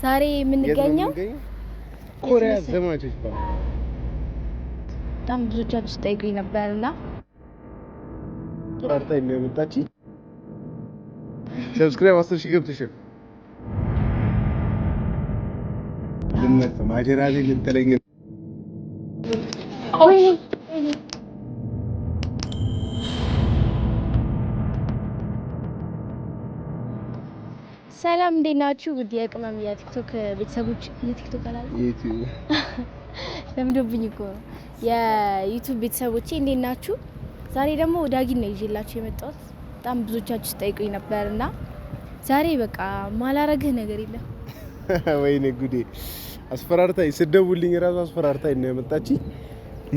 ዛሬ የምንገኘው ኮሪያ ዘማቾች ፓርክ። በጣም ብዙዎቻችሁ ጠይቁኝ ነበርና ፓርታይ ነው የመጣች። ሰብስክራይብ 10 ሺህ ገብተሻል። ልመጣ ማጀራቴ ልትለኝ ሰላም እንዴት ናችሁ? ውድ የቅመም የቲክቶክ ቤተሰቦች የቲክቶክ አላል ዩቲዩብ ለምዶብኝ እኮ የዩቲዩብ ቤተሰቦቼ እንዴት ናችሁ? ዛሬ ደግሞ ዳጊን ነው ይዤላችሁ የመጣሁት። በጣም ብዙዎቻችሁ ጠይቁኝ ነበርና ዛሬ በቃ ማላረግህ ነገር የለም። ወይኔ ጉዴ! አስፈራርታይ ስደውልኝ ራሱ አስፈራርታይ ነው የመጣች።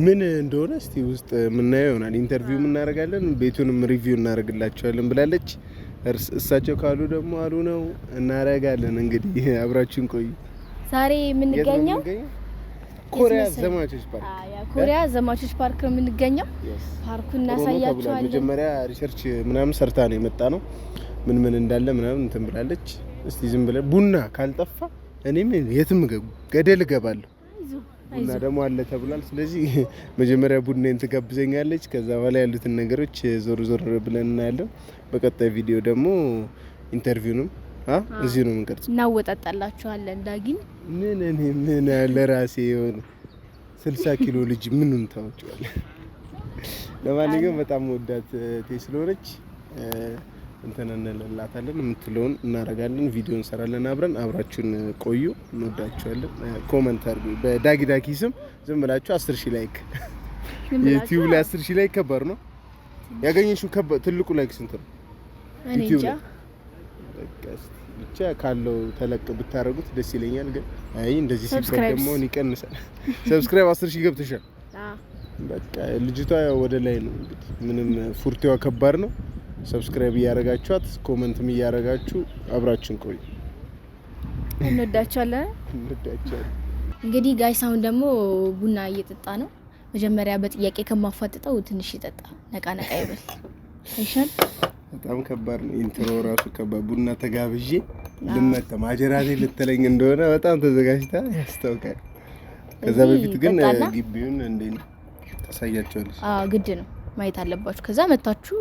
ምን እንደሆነ እስቲ ውስጥ የምናየው ይሆናል። ኢንተርቪው እናደርጋለን፣ ቤቱንም ሪቪው እናደርግላችኋለን ብላለች። እሳቸው ካሉ ደግሞ አሉ ነው እናደርጋለን። እንግዲህ አብራችሁን ቆዩ። ዛሬ የምንገኘው ኮሪያ ዘማቾች ፓርክ። ኮሪያ ዘማቾች ፓርክ ነው የምንገኘው። ፓርኩን እናሳያችኋለን። መጀመሪያ ሪሰርች ምናምን ሰርታ ነው የመጣ ነው። ምን ምን እንዳለ ምናምን እንትን ብላለች። እስቲ ዝም ብለን ቡና ካልጠፋ እኔም የትም ገደል እገባለሁ። ቡና ደግሞ አለ ተብሏል። ስለዚህ መጀመሪያ ቡናን ትጋብዘኛለች። ከዛ በኋላ ያሉትን ነገሮች ዞር ዞር ብለን እናያለን። በቀጣይ ቪዲዮ ደግሞ ኢንተርቪውንም እዚህ ነው የምንቀርጸው። እናወጣጣላችኋለን። ዳጊን ምን ለራሴ የሆነ 60 ኪሎ ልጅ ምኑን ታውጫለህ? ለማንኛውም በጣም ወዳት ስለሆነች እንትን እንላታለን። የምትለውን እናደርጋለን። ቪዲዮ እንሰራለን አብረን። አብራችሁን ቆዩ። እንወዳችኋለን። ኮሜንት አድርጉ። በዳጊ ዳኪ ስም ዝም ብላችሁ 10 ሺህ ላይክ። ዩቲዩብ ላይ 10 ሺህ ላይክ ከባድ ነው። ያገኘሽው ትልቁ ላይክ ስንት ነው? ዩቲዩብ ላይ ብቻ ካለው ተለቅ ብታረጉት ደስ ይለኛል። ግን አይ እንደዚህ ሲባል ደግሞ ይቀንሳል። ሰብስክራይብ 10 ሺህ ገብተሻል። በቃ ልጅቷ ወደ ላይ ነው እንግዲህ። ምንም ፉርቲዋ ከባድ ነው። ሰብስክራይብ እያደረጋችኋት ኮሜንትም እያደረጋችሁ አብራችን ቆዩ። እንወዳችኋለን። እንግዲህ ጋይስ አሁን ደግሞ ቡና እየጠጣ ነው። መጀመሪያ በጥያቄ ከማፋጥጠው ትንሽ ይጠጣ፣ ነቃ ነቃ ይበል። አይሻል? በጣም ከባድ ነው። ኢንትሮ ራሱ ከባድ። ቡና ተጋብዤ ልመጣ ማጀራቴ ልትለኝ እንደሆነ በጣም ተዘጋጅታ ያስታውቃል። ከዛ በፊት ግን ግቢውን እንዴት ታሳያችኋለች? ግድ ነው ማየት አለባችሁ። ከዛ መታችሁ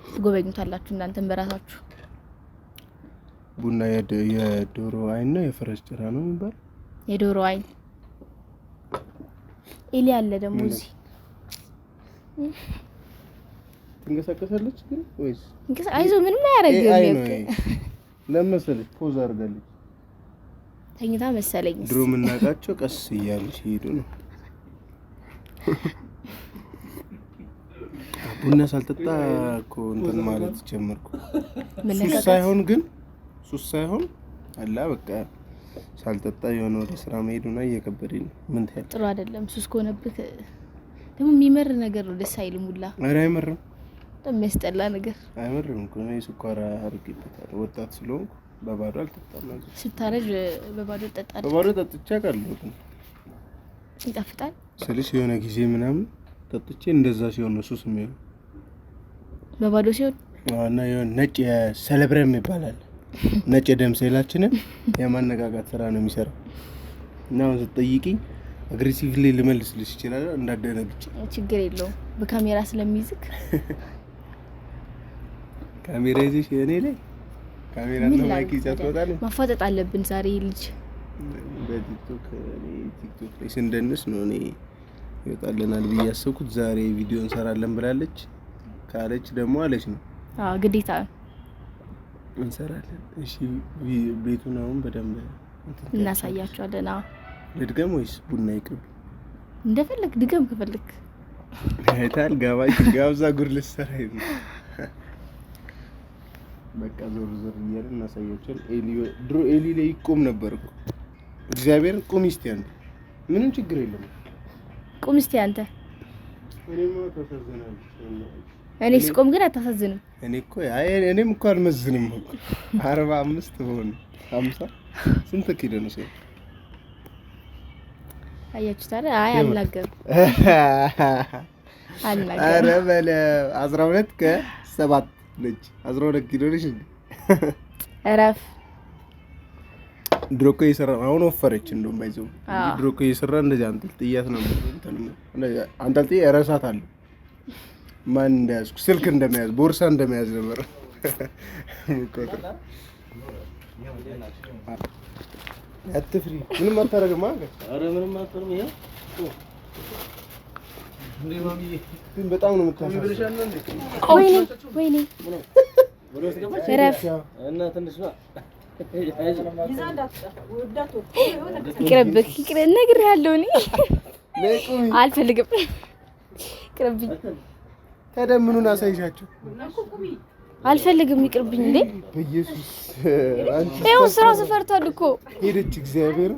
ትጎበኙታላችሁ እናንተም በራሳችሁ። ቡና የዶሮ አይን ነው የፈረስ ጭራ ነው የሚባል? የዶሮ አይን። ኤሊ አለ ደግሞ እዚህ። ትንቀሳቀሳለች ግን ወይስ አይዞህ ምንም አያረግም። ለመሰለኝ ፖዝ አድርጋለች። ተኝታ መሰለኝ። ድሮ የምናውቃቸው ቀስ እያሉ ሲሄዱ ነው። ቡና ሳልጠጣ እኮ እንትን ማለት ጀመርኩ። ሱስ ሳይሆን አላ በቃ ሳልጠጣ የሆነ ወደ ስራ መሄዱና እየከበደኝ ነው። ምን ታያለህ? ጥሩ አይደለም። ሱስ ከሆነብህ ደግሞ የሚመር ነገር ነው። ደስ አይልም ሁላ። ኧረ አይመርም። በጣም የሚያስጠላ ነገር አይመርም እኮ ነው። ስኳር አድርጌበታለሁ። ወጣት ስለሆንኩ በባዶ አልጠጣም ማለት። ስታረጅ በባዶ ጠጣለህ? በባዶ ጠጥቼ አውቃለሁ። ይጣፍጣል ስልሽ የሆነ ጊዜ ምናምን ጠጥቼ እንደዛ ሲሆን ነው ሱስ የሚሆነው። በባዶ ሲሆን እና የሆነ ነጭ የሰለብረም ይባላል። ነጭ ደም ሴላችንን የማነቃቃት ስራ ነው የሚሰራው። እና አሁን ስትጠይቂኝ አግሬሲቭሊ ልመልስልሽ ይችላል። እንዳደነግጭ ችግር የለውም። በካሜራ ስለሚይዝክ ካሜራ ይዘሽ እኔ ላይ ካሜራ ነው ማይክ ይዛት ወጣለ። ማፋጠጥ አለብን ዛሬ ልጅ በቲክቶክ ላይ ስንደንስ ነው እኔ ይወጣልናል ብዬ ያሰብኩት። ዛሬ ቪዲዮ እንሰራለን ብላለች። ካለች ደግሞ አለች ነው። ግዴታ እንሰራለን። እሺ ቤቱን አሁን በደንብ እናሳያችኋለን። ልድገም ወይስ ቡና ይቅር? እንደፈለክ ድገም ከፈለክ። አይታል ጋብዛ ጉር ልሰራ ይሄ በቃ ዞር ዞር እያለ እናሳያችኋለን። ድሮ ኤሊ ላይ ይቆም ነበር እኮ እግዚአብሔር ቁም እስቲ አንተ ምንም ችግር የለም። ቁም እስቲ አንተ። እኔ ስቆም ግን አታሳዝንም። እኔም እኮ አልመዝንም እኮ 45 ሆነ 50 ስንት ኪሎ ነው ሰው? አያችሁ ታዲያ። አይ አልናገርም። ኧረ በለ 12 ከ7 ልጅ 12 ኪሎ ልጅ እረፍ ድሮ እኮ እየሰራ አሁን ወፈረች እንደውም ባይዘው ድሮ እኮ እየሰራ እንደዚህ አንጠልጥያት ነው አንጠልጥዬ እረሳታለሁ። ማን እንደያዝኩ ስልክ እንደመያዝ ቦርሳ እንደመያዝ ነበር። አትፍሪ ምንም አታረግም ማለት አረ ምንም አታረግም። ይሄ እንዴ ማሚዬ ግን በጣም ነው የምታሳዝነው። ወይኔ ረፍ እና ትንሽ ነው ይቅርብህ ነግሬሃለሁ። እኔ አልፈልግም ይቅርብኝ። ታዲያ ምኑን አሳይሻቸው? አልፈልግም ይቅርብኝ። እንዴ በኢየሱስ ይኸው ስራ ስፈርቷል እኮ ሄደች። እግዚአብሔር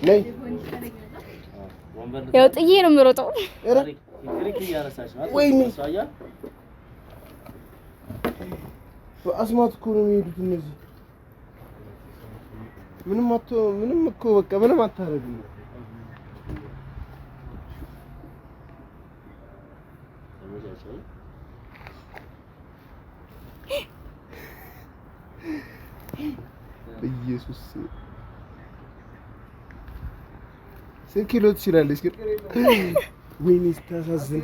ነይ ያው ጥዬ ነው የምሮጠው። ወይኔ በአስማት እኮ ነው የሚሄዱት እነዚህ። ምንም እኮ በቃ ምንም አታረግም። ኢየሱስ ስንት ኪሎ ትችላለች ግን? ወይኔ ስታሳዝን!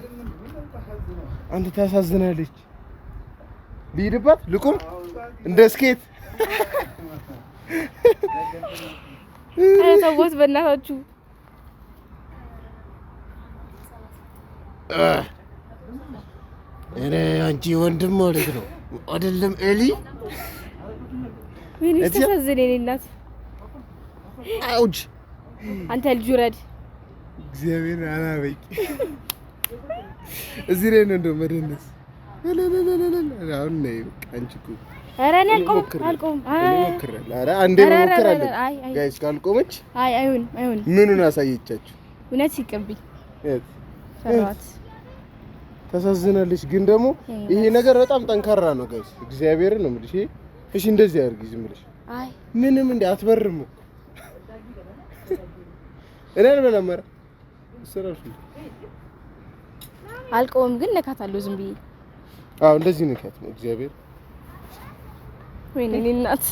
አንተ ታሳዝናለች። ልሂድባት ልቁም እንደ ስኬት። ኧረ ተውት በእናታችሁ። እኔ አንቺ ወንድም ማለት ነው አይደለም ኤሊ? ወይኔ ስታሳዝን የእኔ እናት። አውጅ አንተ ልጅ ውረድ። እግዚአብሔር አላበቂ እዚህ ላይ ነው እንደው መደነስ። አሁን ነይ በቃ አንቺ እኮ ኧረ እኔ አልቆምም። ኧረ አንዴ እንሞክራለን ጋይስ። ካልቆመች አይሁን ምኑን አሳየቻችሁ? እውነት ይቅርብኝ። ፈራኋት። ታሳዝናለች ግን ደግሞ ይሄ ነገር በጣም ጠንካራ ነው ጋይስ። እግዚአብሔርን ነው የምልሽ። እሺ እንደዚህ አድርጊ ዝም ብለሽ። ምንም እንደ አትበርም እኮ እኔ አልበላም። ኧረ እሰራሽ አልቆምም ግን ነካታለሁ ዝም ብዬ። አዎ እንደዚህ ነካት ነው እግዚአብሔር። ወይኔ እኔ እናት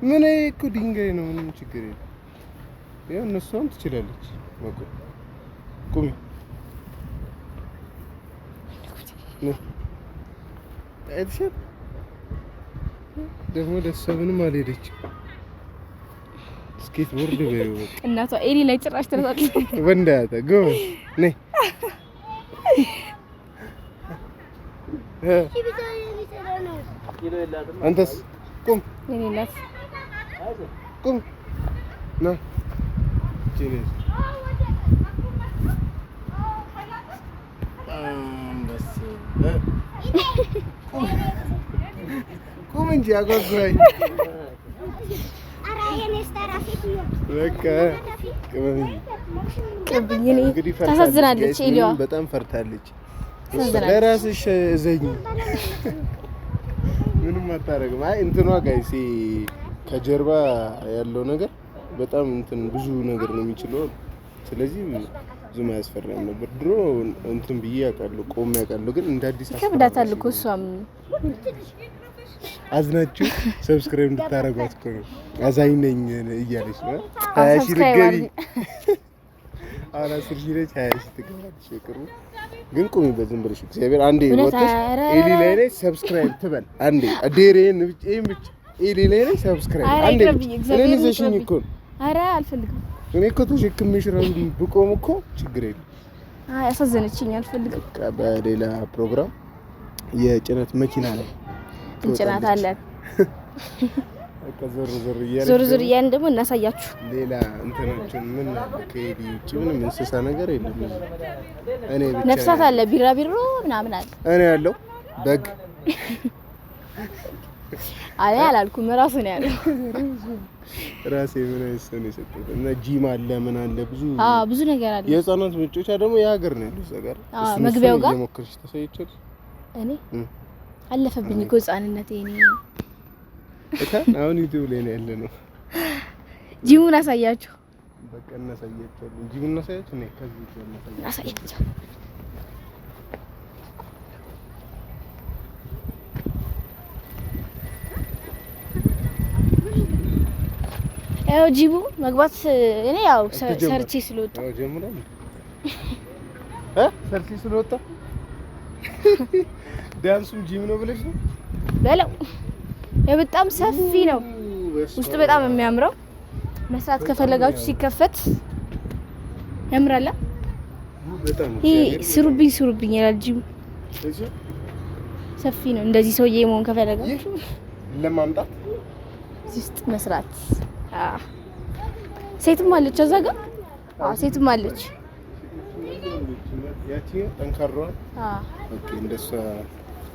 ምን እኮ ድንጋይ ነው ምንም ችግር የለም። ያው እነሷም ትችላለች። ቁሚ አይተሻል ደግሞ ደስ ምንም አልሄደችም። ስኬት ቦርድ በይው እናቷ ኤሊ ላይ ጭራሽ ተረሳለች። ወንዳታ ጎ ነይ አንተስ ቁም የኔ እናት ቁም ና ጂኔስ ቁም እንጂ አጓጓኝ። በቃ ታሳዝናለች። ኤሊዋ በጣም ፈርታለች። ለራስሽ እዘኝ ምንም አታረግም። አይ እንትኗ ጋይስ ከጀርባ ያለው ነገር በጣም እንትን ብዙ ነገር ነው የሚችለው። ስለዚህ ብዙም አያስፈራም ነበር። ድሮ እንትን ብዬ አውቃለሁ፣ ቆሜ አውቃለሁ። ግን እንደ አዲስ ይከብዳታል እኮ እሷም። አዝናችሁ ሰብስክራይብ እንድታረጓት እኮ ነው። አዛኝ ነኝ እያለች ነው። 20 ሺህ ልትገቢ አሁን 10 ሺህ ነች። 20 ሺህ ትገባለች በቅርቡ። ግን ቁሚ በዝም ብለሽ እግዚአብሔር አንዴ ወጥተሽ ኤሊ ላይ ነኝ ሰብስክራይብ ትበል አንዴ። አዴሬን ብቻ ኤሊ ላይ ነኝ ሰብስክራይብ አንዴ። እኔ ዘሽኝ እኮ ኧረ አልፈልግም። እኔ እኮ ተሸክሜሽ ነው ብቆም እኮ ችግር የለም። አይ አሳዘነችኝ፣ አልፈልግም። በቃ በሌላ ፕሮግራም የጭነት መኪና ላይ እንጭናታለን። በቃ ዞር ዞር እያልን ደግሞ እናሳያችሁ። ሌላ እንትኖችን ምን ከኤሊ ውጪ ምንም እንስሳ ነገር የለም። እኔ ብቻ ነፍሳት አለ፣ ቢራቢሮ ምናምን አለ። እኔ ያለው በግ አይ አላልኩም፣ ራሱ ነው ያለው። ራሴ ምን አይሰነ ይሰጣል እና ጂም አለ ምን አለ ብዙ ነገር አለ። የህፃናት መጫወቻ ደግሞ የሀገር ነው ያለው ዘጋር መግቢያው ጋር እየሞከርሽ ተሰይቻለሽ። እኔ አለፈብኝ እኮ ህፃንነቴ። እኔ አሁን ዩቲዩብ ላይ ነው ያለ ነው። ጂሙን አሳያችሁ። በቃ እናሳያችሁ። ጂሙን እናሳያችሁ ነው ከዚህ እናሳያችሁ። ያው ጂሙ መግባት እኔ ያው ሰርቼ ስለወጣ ያው ጀምረን ሰርቼ ስለወጣ ዳንሱም ጂም ነው ብለሽ ነው በለው። በጣም ሰፊ ነው ውስጡ በጣም የሚያምረው። መስራት ከፈለጋችሁ ሲከፈት ያምራል። በጣም ስሩብኝ ይላል ጂሙ። ሰፊ ነው። እንደዚህ ሰውዬ መሆን ከፈለጋችሁ ለማምጣት ውስጥ መስራት። ሴትም አለች እዛ ጋር። ሴትም አለች። ያቺ ጠንካራ ኦኬ። እንደሷ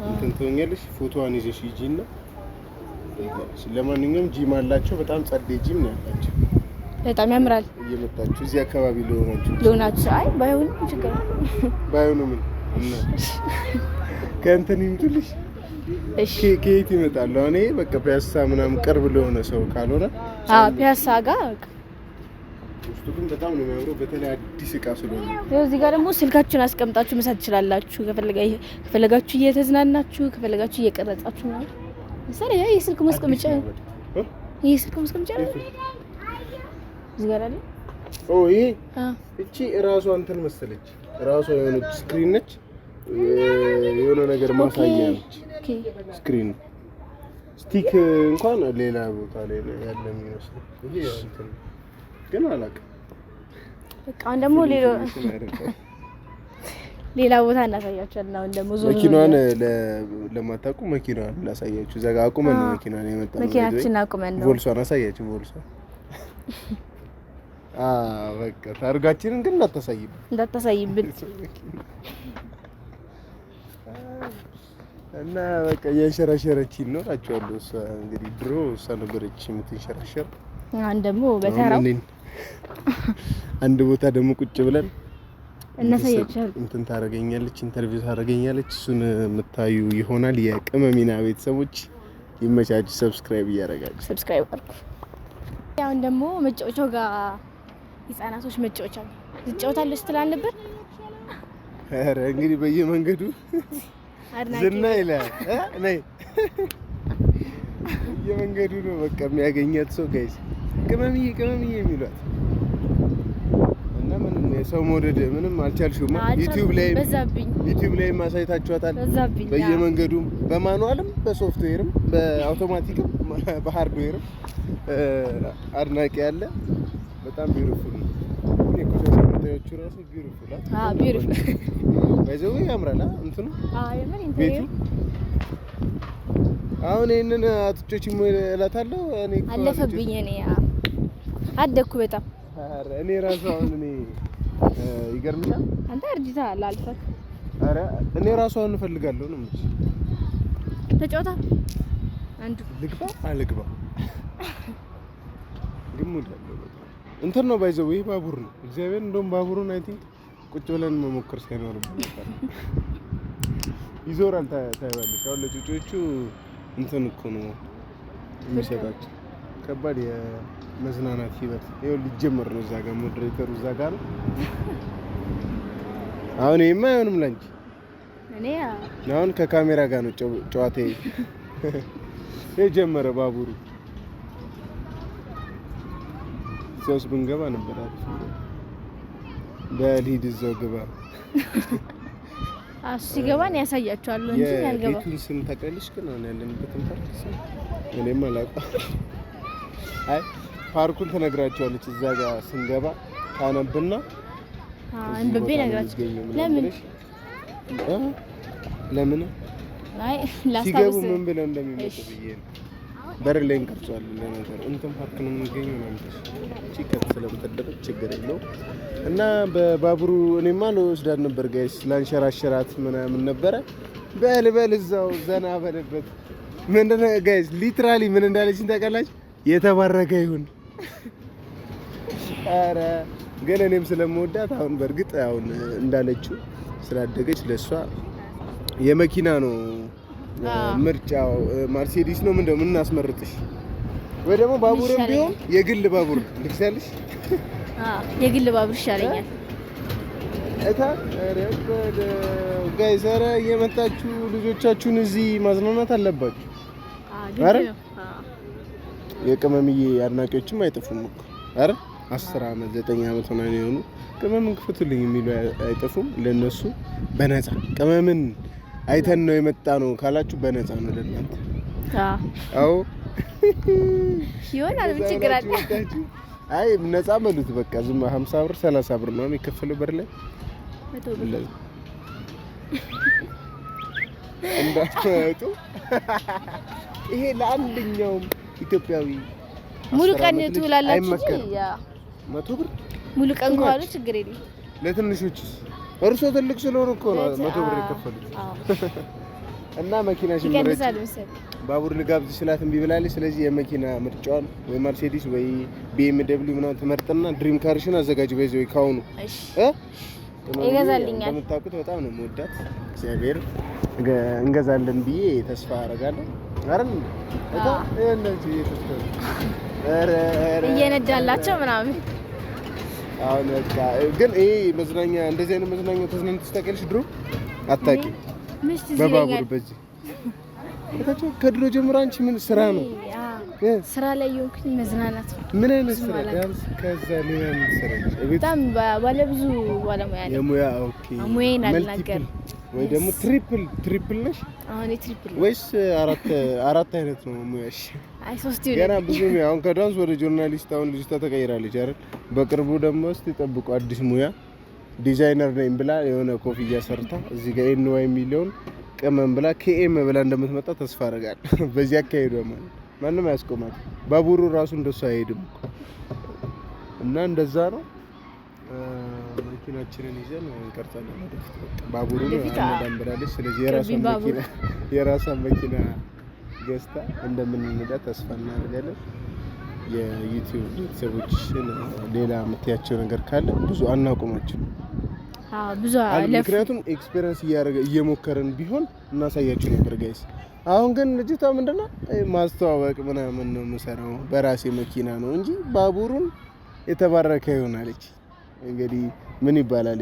እንትን ትሆኛለሽ። ፎቶዋን ይዘሽ ሂጂና ለማንኛውም ጂም አላቸው። በጣም ጸዴ ጂም ነው ያላቸው። በጣም ያምራል። እየመጣችሁ እዚህ አካባቢ ለሆናችሁ አይ ባይሆንም ችግር ባይሆንም እና ከእንትን ይምጡልሽ። እሺ ከየት ይመጣሉ? እኔ በቃ ፒያሳ ምናምን ቅርብ ለሆነ ሰው ካልሆነ ፒያሳ ጋር ውስጡ ግን በጣም ነው የሚያምረው። በተለይ አዲስ እቃ ስለሆነ ያው እዚህ ጋር ደግሞ ስልካችሁን አስቀምጣችሁ መስራት ትችላላችሁ። ከፈለጋችሁ እየተዝናናችሁ፣ ከፈለጋችሁ እየቀረጻችሁ ነው። ለምሳሌ ይሄ ስልክ ማስቀመጫ ነው። ይሄ ስልክ ማስቀመጫ ነው። እዚህ ጋር አለ። ይሄ እቺ ራሷ እንትን መሰለች። ራሷ የሆነች ስክሪን ነች። የሆነ ነገር ማሳያ ነች። ስክሪን ስቲክ እንኳን ሌላ ቦታ ላይ ያለ የሚመስለው ይሄ እንትን ግን አላውቅም። በቃ ደግሞ ሌላ ቦታ እናሳያችኋለን። አሁን ደግሞ መኪናዋን ለማታውቁ መኪናዋን እናሳያችሁ። እዛ ጋር አቁመን ነው መኪናዋን የመጣው። መኪናችን አቁመን ነው። ቮልሷን አሳያችሁ። ቮልሷን በቃ ታርጋችንን ግን እንዳታሳይብን እና በቃ የሸራሸረችን ነው ታውቃለህ። እሷ እንግዲህ ድሮ እሷ ነበረች የምትንሸራሸር። አሁን ደግሞ በተራው አንድ ቦታ ደግሞ ቁጭ ብለን እናሳያችኋለን። እንትን ታረጋኛለች፣ ኢንተርቪው ታረጋኛለች። እሱን የምታዩ ይሆናል። የቅመሚና ቤተሰቦች ይመቻች። ሰብስክራይብ እያደረጋችሁ ሰብስክራይብ አድርጉ። አሁን ደግሞ መጫወቻው ጋር ህፃናቶች መጫወቻ ይጫወታሉ ስትል ነበር። ኧረ እንግዲህ በየመንገዱ ዝና ይላል ነይ በየመንገዱ ነው በቃ የሚያገኛት ሰው ጋይስ ቅመምዬ የሚሏት እና ምንም የሰው መውደድ ምንም አልቻልሽውም። ዩቲዩብ ላይ ማሳይታችኋታል። በየመንገዱም በማኑዋልም በሶፍትዌርም በአውቶማቲክም በሃርድዌርም አድናቂ ያለ በጣም ቢዩቲፉል ነው። ኮንሰፕቶቹ ራሱ ቢዩቲፉል ባይዘው ያምራል። እንትኑ ቤቱ አሁን ይሄንን አጥቾች እላታለሁ። እኔ አለፈብኝ። እኔ አደኩ በጣም እኔ ራሱ አሁን ይገርምሻል። አንተ አርጅተሃል አልፈህ። ኧረ እኔ ራሱ አሁን እፈልጋለሁ ነው እንጂ ተጫውታ አንዱ ልግባ ግሙድ እንትን ነው ባይዘው ይሄ ባቡር ነው። እግዚአብሔር እንደውም ባቡሩን አይ ቲንክ ቁጭ ብለን መሞከር ሳይኖርብን ይዞራል። ታይዋለሽ። አሁን ለጩጮቹ እንትን እኮ ነው የሚሰጣቸው ከባድ የመዝናናት ህይወት ይኸው ሊጀመር ነው። እዛ ጋር ሞዴሬተሩ እዛ ጋር ነው። አሁን ይሄማ አይሆንም ላንቺ። እኔ አሁን ከካሜራ ጋር ነው ጨዋታዬ። የጀመረ ባቡሩ ሰውስ ብንገባ ነበር አሪፍ። በሊድ እዛው ግባ። ሲገባን ያሳያችኋል እንጂ ያልገባ የቤቱን ስም ታውቂያለሽ? ግን አሁን ያለንበትን ፓርክ ስም እኔም አላውቅም። አይ ፓርኩን ትነግራቸዋለች። እዛ ጋር ስንገባ ታነብና አንብቤ ነግራችሁ ለምን አይ ሲገቡ ምን ብለው እንደሚመጡ ብዬ ነው። በር ላይ እንቀርጿለን። ለነገሩ እንትን ፓርክ ነው የምንገኘው ማለት ነው። ቺከት ስለምትደረግ ችግር የለውም። እና በባቡሩ እኔማ ልወስዳት ነበር ጋይስ፣ ላንሸራሸራት ምናምን ነበረ። በል እዛው ዘና በለበት። ምንድነው ጋይስ ሊትራሊ ምን እንዳለችኝ ታውቃላችሁ? የተባረከ ይሁን። ኧረ ግን እኔም ስለምወዳት አሁን በእርግጥ አሁን እንዳለችው ስላደገች ለሷ የመኪና ነው ምርጫው። ማርሴዲስ ነው ምንድነው ምን እናስመርጥሽ? ወይ ደግሞ ባቡርም ቢሆን የግል ባቡር ልክሳለሽ? የግል ባቡር ይሻለኛል። ጋይስ ኧረ እየመጣችሁ ልጆቻችሁን እዚህ ማዝናናት አለባችሁ። የቅመምዬ አድናቂዎችም አይጠፉም እኮ አረ 10 አመት 9 አመት ሆነ የሆኑ ቅመምን ክፈቱልኝ የሚሉ አይጠፉም። ለነሱ በነፃ ቅመምን አይተን ነው የመጣ ነው ካላችሁ በነፃ ነው ለእናንተ። አዎ ይሆናል ምን ችግር አለ? አይ ነፃ በሉት በቃ ዝም 50 ብር 30 ብር ነው የሚከፈለው በር ላይ 100 ብር እንዳትወጡ። ይሄ ለአንደኛውም ኢትዮጵያዊ ሙሉ ቀን ትውላላችሁ እንጂ ያ 100 ብር ሙሉ ቀን ከዋሉ ችግር የለም። ለትንሾችስ እርሶ ትልቅ ስለሆነ እኮ ነው 100 ብር የከፈሉት። እና መኪናሽን ምረጭ። ባቡር ልጋብዝ ስላት እምቢ ብላለች። ስለዚህ የመኪና ምርጫዋን ወይ መርሴዲስ ወይ BMW ምናምን ትመርጥና ድሪም ካርሽን አዘጋጅ በዚህ ካሁኑ ይገዛልኛል። እንደምታውቁት በጣም ነው የምወዳት። እግዚአብሔር እንገዛለን ብዬ ተስፋ አደርጋለሁ። አረን እነዚህ እየነዳላቸው ምናምን አሁን በቃ ግን ይሄ መዝናኛ እንደዚህ አይነት መዝናኛ ተዝናንተሽ ታውቂያለሽ? ድሮ አታውቂም? በባቡር በዚህ ከድሮ ጀምሮ አንቺ ምን ስራ ነው? ስራ ላይ የሆንኩኝ መዝናናት ነው። ምን አይነት ስራ? ዳንስ ከዛ ሌላ ምን ስራ? በጣም ባለብዙ ባለሙያ ነኝ። የሙያ ኦኬ። ሙያዬን አልናገርም ወይ ደግሞ ትሪፕል ነሽ? አሁን ትሪፕል ወይስ አራት አይነት ነው ሙያሽ? አይ 3 ይሁን ገና ብዙ ነው። አሁን ከዳንስ ወደ ጆርናሊስት አሁን ልጅቷ ተቀይራለች አይደል? በቅርቡ ደግሞ እስቲ ጠብቁ አዲስ ሙያ ዲዛይነር ነኝ ብላ የሆነ ኮፍያ ሰርታ እዚህ ጋር ኤንዋይ ሚሊዮን ቅመም ብላ KM ብላ እንደምትመጣ ተስፋ አደርጋለሁ። በዚህ አካሄዷ ማለት ማንም አያስቆማት። ባቡሩ ራሱ እንደሱ አይሄድም እና እንደዛ ነው። መኪናችንን ይዘን እንቀርጻለን ወደፊት። ባቡሩ አንዳንድ ብላለች። ስለዚህ የራሷን መኪና ገዝታ እንደምንነዳ ተስፋ እናደርጋለን። የዩቲዩብ ቤተሰቦችን ሌላ የምትያቸው ነገር ካለ ብዙ አናቆማቸው። ብዙ ምክንያቱም ኤክስፒሪየንስ እየሞከርን ቢሆን እናሳያችሁ ነበር ጋይስ። አሁን ግን ልጅቷ ምንድነው ማስተዋወቅ ምናምን ነው የምሰራው በራሴ መኪና ነው እንጂ ባቡሩን የተባረከ ይሆናለች። እንግዲህ ምን ይባላል።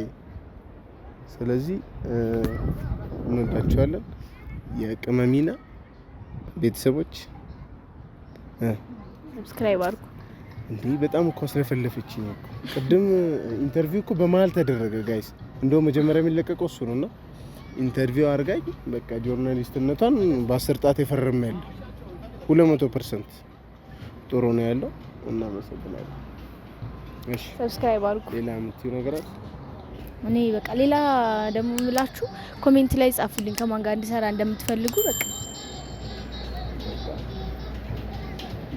ስለዚህ እንወዳችኋለን የቅመሚና ቤተሰቦች። ሰብስክራይብ አድርጉ። እንዴ በጣም እኮ አስለፈለፈችኝ እኮ ቅድም ኢንተርቪው እኮ በመሀል ተደረገ ጋይስ። እንደው መጀመሪያ የሚለቀቀው እሱ ነውና ኢንተርቪው አርጋኝ በቃ ጆርናሊስትነቷን በ10 ጣት የፈረመ ያለ 200% ጥሩ ነው ያለው እና መሰግናለሁ። እሺ ሰብስክራይብ አድርጉ። ሌላ የምትይው ነገር አለ? እኔ በቃ ሌላ ደግሞ ምላችሁ ኮሜንት ላይ ጻፉልኝ ከማን ጋር እንድሰራ እንደምትፈልጉ በቃ